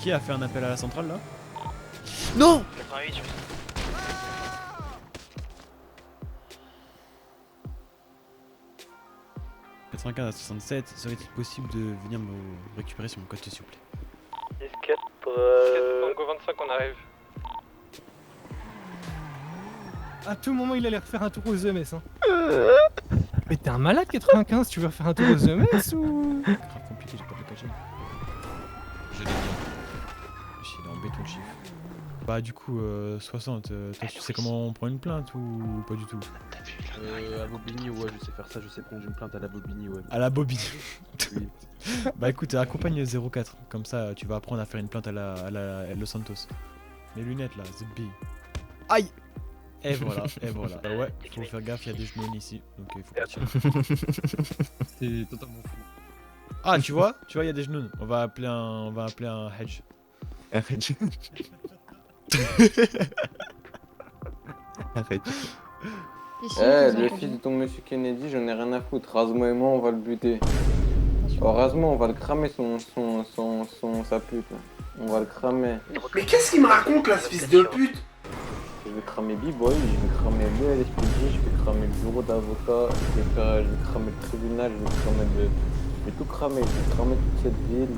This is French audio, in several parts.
Qui a fait un appel à la centrale là? Non! 88, je pense. « 95 à 67, serait-il possible de venir me récupérer sur mon côté s'il vous plaît? 10-4, Tango 25, on arrive. À tout moment, il allait refaire un tour aux EMS. Hein. Mais t'es un malade 95, tu veux refaire un tour aux EMS ou... Grave compliqué, j'ai pas de cacher. Je l'ai dit. Il est en béton le chiffre. Bah du coup 60, toi tu sais comment on prend une plainte ou pas du tout? À Bobigny, ouais, je sais faire ça, je sais prendre une plainte à la Bobigny, ouais. À la bobine. Oui. Bah écoute, accompagne 04, comme ça tu vas apprendre à faire une plainte à la Los Santos. Mes lunettes là, ZB. Aïe! Et voilà, et voilà. Bah ouais, faut faire gaffe, il y a des genoux ici, donc il faut partir. C'est totalement fou. Ah tu vois, il y a des genoux. On va appeler un hedge. Arrête. Arrête. Le fils de ton monsieur Kennedy, j'en ai rien à foutre. Rase-moi et moi, on va le buter. Oh, rase-moi, on va le cramer sa pute. Là. On va le cramer. Mais qu'est-ce qu'il me raconte là, ce fils de pute? Je vais cramer B-Boy, je vais cramer le LSPJ, je vais cramer le bureau d'avocat, je vais cramer le tribunal, je vais tout cramer, je vais cramer toute cette ville.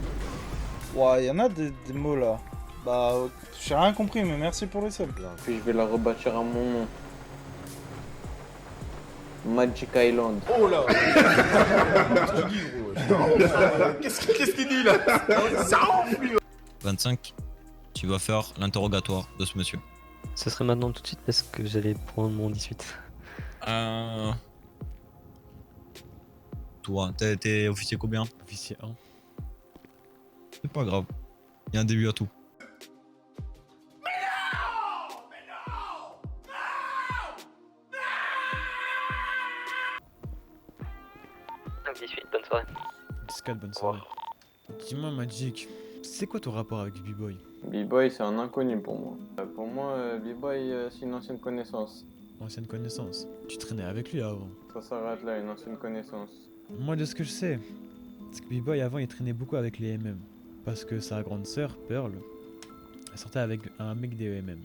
Ouais, y'en a des mots là. Bah, j'ai rien compris, mais merci pour les subs. Puis je vais la rebâtir à mon nom. Magic Island. Oh là! Qu'est-ce qu'il dit là? Ça enfle! 25, tu vas faire l'interrogatoire de ce monsieur. Ce serait maintenant tout de suite parce que j'allais prendre mon 18. Toi, t'es officier combien? Officier 1. C'est pas grave. Il y a un début à tout. 18, bonne soirée. 10-4, bonne soirée. Dis-moi Magic, c'est quoi ton rapport avec B-Boy? B-Boy, c'est un inconnu pour moi. Pour moi, B-Boy, c'est une ancienne connaissance. Ancienne connaissance. Tu traînais avec lui avant. Ça s'arrête là, une ancienne connaissance. Moi de ce que je sais, c'est que B-Boy avant il traînait beaucoup avec les MM. Parce que sa grande sœur, Pearl, elle sortait avec un mec des MM.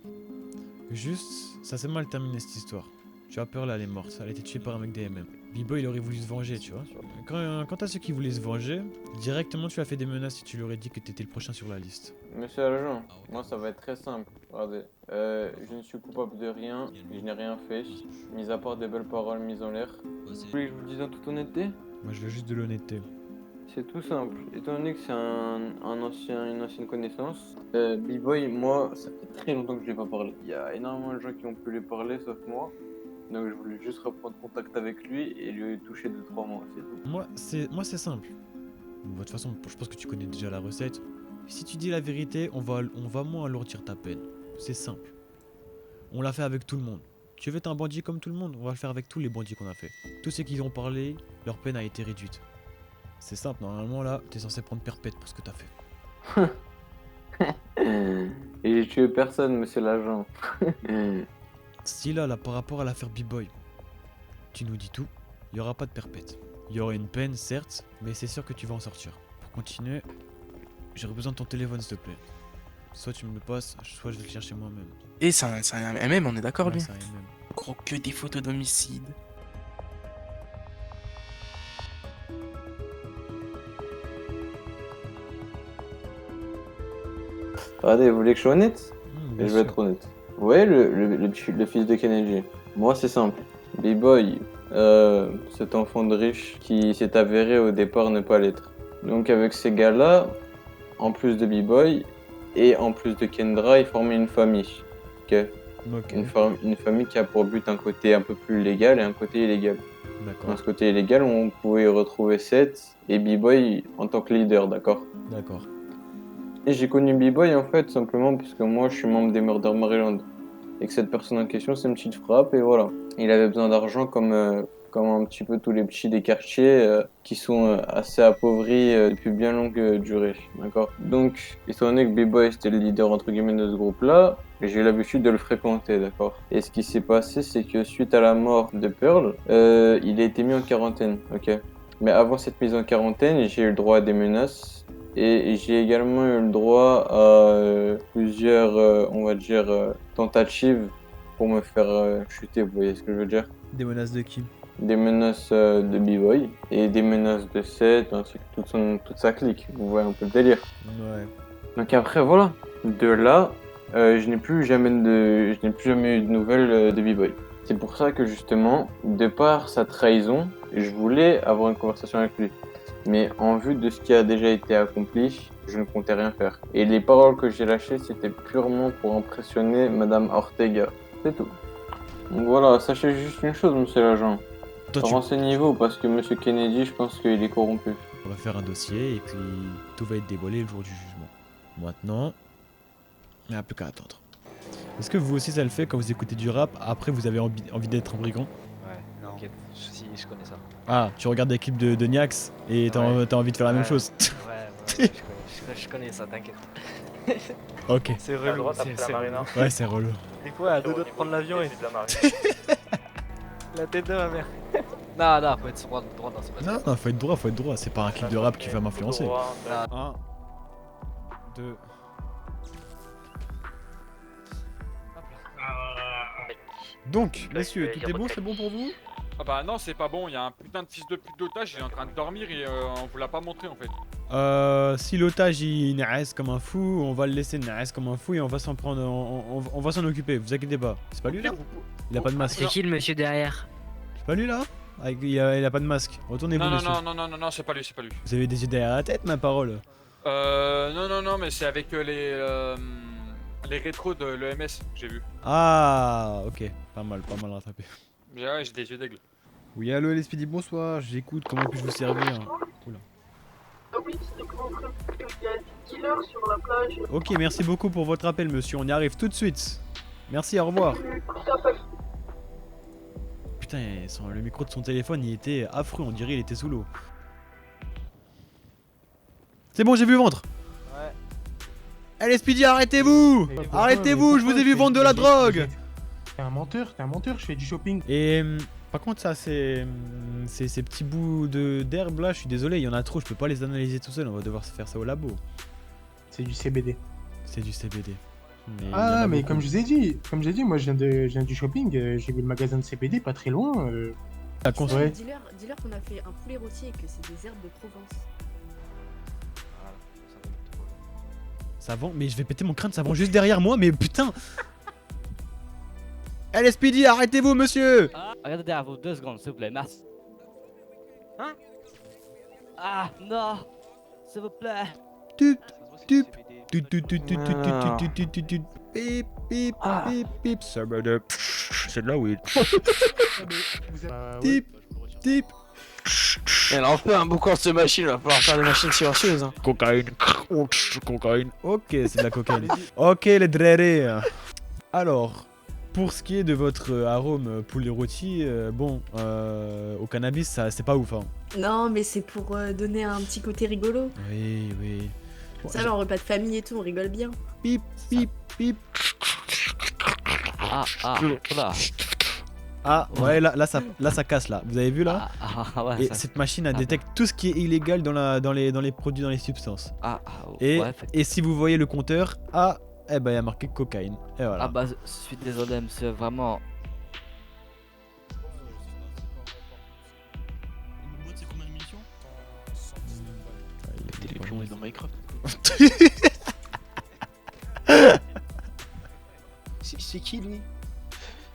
Juste, ça s'est mal terminé cette histoire. Tu vois, Pearl elle est morte, elle a été tuée par un mec des MM. B-Boy il aurait voulu se venger, tu vois. Quant à ceux qui voulaient se venger, directement tu as fait des menaces et tu leur as dit que t'étais le prochain sur la liste. Monsieur l'agent, moi ça va être très simple. Regardez, je ne suis coupable de rien, je n'ai rien fait, mis à part des belles paroles mises en l'air. Vous voulez que je vous le dise en toute honnêteté? Moi je veux juste de l'honnêteté. C'est tout simple. Étant donné que c'est une ancienne connaissance, B-Boy, moi, ça fait très longtemps que je l'ai pas parlé. Il y a énormément de gens qui ont pu lui parler, sauf moi. Donc je voulais juste reprendre contact avec lui et lui toucher 2-3 mois, c'est tout. Moi c'est simple. Bon, de toute façon, je pense que tu connais déjà la recette. Si tu dis la vérité, on va moins alourdir ta peine. C'est simple. On l'a fait avec tout le monde. Tu veux être un bandit comme tout le monde? On va le faire avec tous les bandits qu'on a fait. Tous ceux qui ont parlé, leur peine a été réduite. C'est simple, normalement là, t'es censé prendre perpète pour ce que t'as fait. Et j'ai tué personne, monsieur l'agent. Si là, par rapport à l'affaire B-Boy, tu nous dis tout, il n'y aura pas de perpète. Il y aura une peine, certes, mais c'est sûr que tu vas en sortir. Pour continuer, j'aurais besoin de ton téléphone, s'il te plaît. Soit tu me le passes, soit je vais le chercher moi-même. Et c'est un MM, on est d'accord, Ouais, lui? c'est un MM. Gros, que des photos d'homicide. Regardez, vous voulez que je sois honnête? Bien Je vais sûr. être honnête. Vous voyez le fils de Kennedy? Moi c'est simple. B-Boy, cet enfant de riche qui s'est avéré au départ ne pas l'être. Donc avec ces gars-là, en plus de B-Boy et en plus de Kendra, ils formaient une famille. Ok. Ok, Une famille qui a pour but un côté un peu plus légal et un côté illégal. Dans d'accord, ce côté illégal, on pouvait y retrouver Seth et B-Boy en tant que leader, d'accord? d'accord. Et j'ai connu B-Boy en fait simplement parce que moi je suis membre des Murder Maryland. Et que cette personne en question c'est une petite frappe et voilà. Il avait besoin d'argent comme un petit peu tous les petits des quartiers qui sont assez appauvris depuis bien longue durée. D'accord? Donc, étant donné que B-Boy c'était le leader entre guillemets de ce groupe-là, j'ai eu l'habitude de le fréquenter, d'accord? Et ce qui s'est passé c'est que suite à la mort de Pearl, il a été mis en quarantaine, ok? Mais avant cette mise en quarantaine, j'ai eu le droit à des menaces Et j'ai également eu le droit à plusieurs, on va dire, tentatives pour me faire chuter, vous voyez ce que je veux dire? Des menaces de qui? Des menaces de B-Boy et des menaces de Seth, ainsi que toute sa clique. Vous voyez un peu le délire. Ouais. Donc après, voilà. De là, je n'ai plus jamais eu de nouvelles de B-Boy. C'est pour ça que justement, de par sa trahison, je voulais avoir une conversation avec lui. Mais en vue de ce qui a déjà été accompli, je ne comptais rien faire. Et les paroles que j'ai lâchées, c'était purement pour impressionner Madame Ortega. C'est tout. Donc voilà, sachez juste une chose, monsieur l'agent. Toi, tu... Renseignez-vous, parce que monsieur Kennedy, je pense qu'il est corrompu. On va faire un dossier et puis tout va être dévoilé le jour du jugement. Maintenant, il n'y a plus qu'à attendre. Est-ce que vous aussi ça le fait quand vous écoutez du rap, après vous avez envie d'être un brigand? Ouais, t'inquiète, si, je connais ça. Ah, tu regardes l'équipe de Niax et t'as envie de faire la même chose. Ouais, je connais ça, t'inquiète. Ok. C'est À relou, droite après la marina. Ouais, c'est relou. C'est quoi, à deux doigts de prendre l'avion et de la marina. la tête de ma mère. Non, faut être droit dans ce Non, non, faut être droit. C'est pas un clip de rap qui va m'influencer. Droit, 1, 2. Donc, messieurs, tout est bon, c'est bon pour vous? Ah bah non, c'est pas bon, il y a un putain de fils de pute d'otage, il est en train de dormir et on vous l'a pas montré en fait. Si l'otage il naisse comme un fou, on va le laisser naisse comme un fou et on va s'en prendre, on va s'en occuper, vous inquiétez pas. C'est pas lui là? Il a pas de masque. C'est qui le monsieur derrière? C'est pas lui là? Il a pas de masque. Retournez-vous, Non, monsieur. non, c'est pas lui, c'est pas lui. Vous avez des yeux derrière la tête, ma parole. Non, mais c'est avec les rétros de l'EMS que j'ai vu. Ah, ok. Pas mal rattrapé. Ouais, j'ai des yeux d'aigle. Oui, allô LSPD, bonsoir, j'écoute, comment puis-je vous servir? Oula. Oui, c'était pour montrer qu'il y a des killers sur la plage. Ok, merci beaucoup pour votre appel, monsieur, on y arrive tout de suite. Merci, au revoir. Putain, le micro de son téléphone, il était affreux, on dirait il était sous l'eau. C'est bon, j'ai vu le ventre. Ouais. LSPD, arrêtez-vous! Arrêtez-vous, je vous ai vu vendre de la drogue! T'es un menteur, je fais du shopping. Et par contre, ça, ces petits bouts d'herbe là, je suis désolé, il y en a trop, je peux pas les analyser tout seul, on va devoir faire ça au labo. C'est du CBD. C'est du CBD. Mais comme je vous ai dit, moi je viens du shopping, j'ai vu le magasin de CBD pas très loin. Ouais. Dis-leur qu'on a fait un poulet rôti et que c'est des herbes de Provence. Ça vend, mais je vais péter mon crâne, ça vend juste derrière moi, mais putain! LSPD, arrêtez-vous, monsieur! Regardez derrière vous, 2 secondes, s'il vous plaît, merci. Hein? Ah, non! S'il vous plaît! Pip, c'est de la weed. Tip. Elle en fait un boucan de cette machine, il va falloir faire des machines silencieuses. Hein. Cocaïne. Ok, c'est de la cocaïne. Ok, les drérés. Alors, pour ce qui est de votre arôme poulet rôti, au cannabis, ça c'est pas ouf. Hein. Non, mais c'est pour donner un petit côté rigolo. Oui. Ça, genre repas de famille et tout, on rigole bien. Pip. Ah ouais, là ça casse là. Vous avez vu là? Ouais, et cette machine elle détecte tout ce qui est illégal dans les produits, dans les substances. Et si vous voyez le compteur, il y a marqué cocaïne. Et voilà. Ah bah je suis désolé monsieur, vraiment. Les plombs dans Minecraft. C'est qui lui?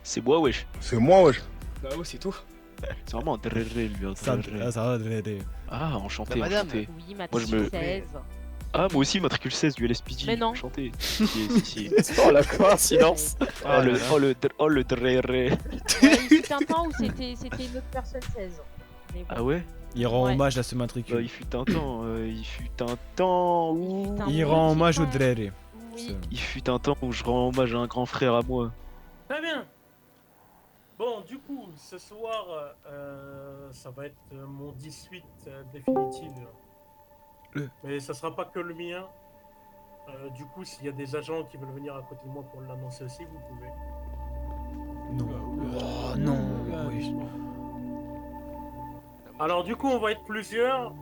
C'est moi wesh. C'est moi wesh. Bah ouais c'est tout. C'est vraiment un dréré lui. Ça va dréré. Ah enchanté, madame. enchanté. Oui, matricule 16. Ah moi aussi matricule 16 du LSPD. Mais non. Enchanté. Si. Oh la coïncidence. Oh le dréré. Ouais, il fut un temps où c'était une autre personne 16. Mais bon. Ah ouais? Il rend hommage à ce matricule. Il fut un temps où... Il rend hommage au dréré. Oui. Il fut un temps où je rends hommage à un grand frère à moi. Très bien. Bon, du coup, ce soir, ça va être mon 18 définitif. Mais ça sera pas que le mien. Du coup, s'il y a des agents qui veulent venir à côté de moi pour l'annoncer aussi, vous pouvez. Non. Oh non. Oui. Alors du coup, on va être plusieurs.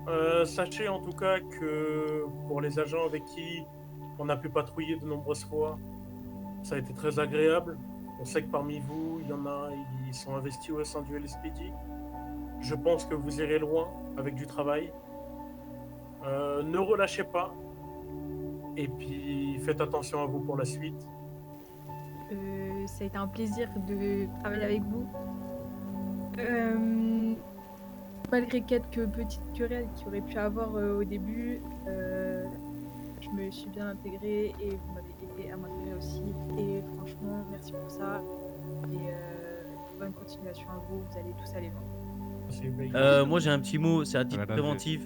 Sachez en tout cas que pour les agents avec qui on a pu patrouiller de nombreuses fois, ça a été très agréable. On sait que parmi vous, il y en a, ils sont investis au sein du LSPD. Je pense que vous irez loin avec du travail. Ne relâchez pas. Et puis, faites attention à vous pour la suite. Ça a été un plaisir de travailler avec vous. Malgré quelques petites querelles qu'il y aurait pu avoir au début, je me suis bien intégrée et vous m'avez aidé à m'intégrer aussi. Et franchement, merci pour ça. Et bonne continuation à vous, vous allez tous aller loin. Moi j'ai un petit mot, c'est à titre préventif.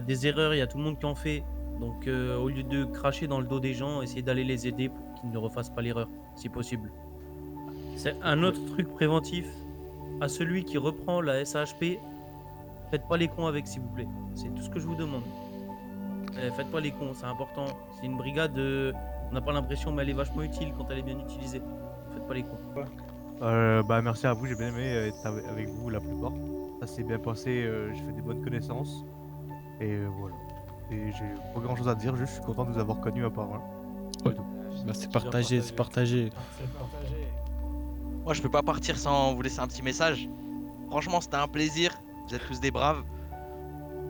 Des erreurs, il y a tout le monde qui en fait. Donc au lieu de cracher dans le dos des gens, essayez d'aller les aider pour qu'ils ne refassent pas l'erreur, si possible. C'est un autre truc préventif. À celui qui reprend la SAHP, faites pas les cons avec, s'il vous plaît. C'est tout ce que je vous demande. Faites pas les cons, c'est important. C'est une brigade, on n'a pas l'impression, mais elle est vachement utile quand elle est bien utilisée. Faites pas les cons. Merci à vous, j'ai bien aimé être avec vous la plupart. Ça s'est bien passé, j'ai fait des bonnes connaissances. Et voilà. Et j'ai pas grand chose à dire, juste je suis content de vous avoir connus à part. Ouais. Bah, c'est partagé, c'est partagé. Moi, je peux pas partir sans vous laisser un petit message. Franchement, c'était un plaisir. Vous êtes tous des braves.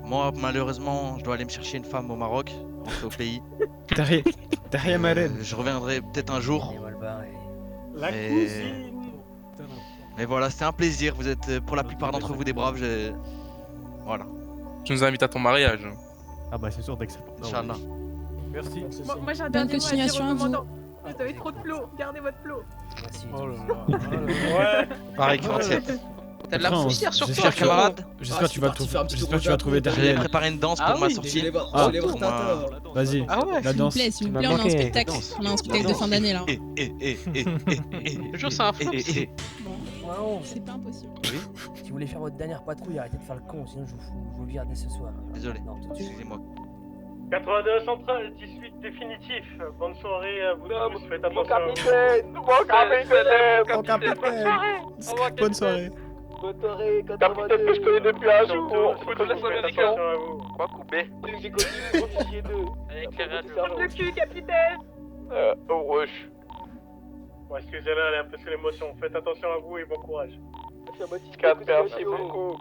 Moi, malheureusement, je dois aller me chercher une femme au Maroc, rentrer au pays. Je reviendrai peut-être un jour. La cousine. Mais voilà, c'était un plaisir. Vous êtes pour la plupart d'entre vous des braves. Voilà. Tu nous invites à ton mariage. Ah bah c'est sûr, dès que c'est pas. Inch'Allah. Merci. Moi j'ai un Bonne dernier mot à dire continuation au à vous. commandant. Vous avez trop de flow, gardez votre flow. Oh là là. Ouais. Pareil, 47. T'as de la Après, poussière sur toi, J'espère, camarade. J'espère que tu vas trouver J'allais derrière. préparer une danse pour ma sortie. Vas-y, Ah ouais. la danse. S'il vous plaît, on a un spectacle. On a un spectacle de fin d'année là. Le jour, c'est un flou. C'est pas impossible. Si vous voulez faire votre dernière patrouille, arrêtez de faire le con, sinon je vous vire dès ce soir. Désolé, Non, tout de suite. excusez-moi. 82 central, 18 définitif. Bonne soirée à vous tous. Faites attention. Mon capitaine. Bonne soirée. Capitaine que je connais depuis un jour. Faites attention à vous. Quoi couper? J'ai connu officier 2. Le cul, capitaine. Au rush. Bon, excusez-la, elle est un peu sous l'émotion. Faites attention à vous et bon courage. Merci beaucoup.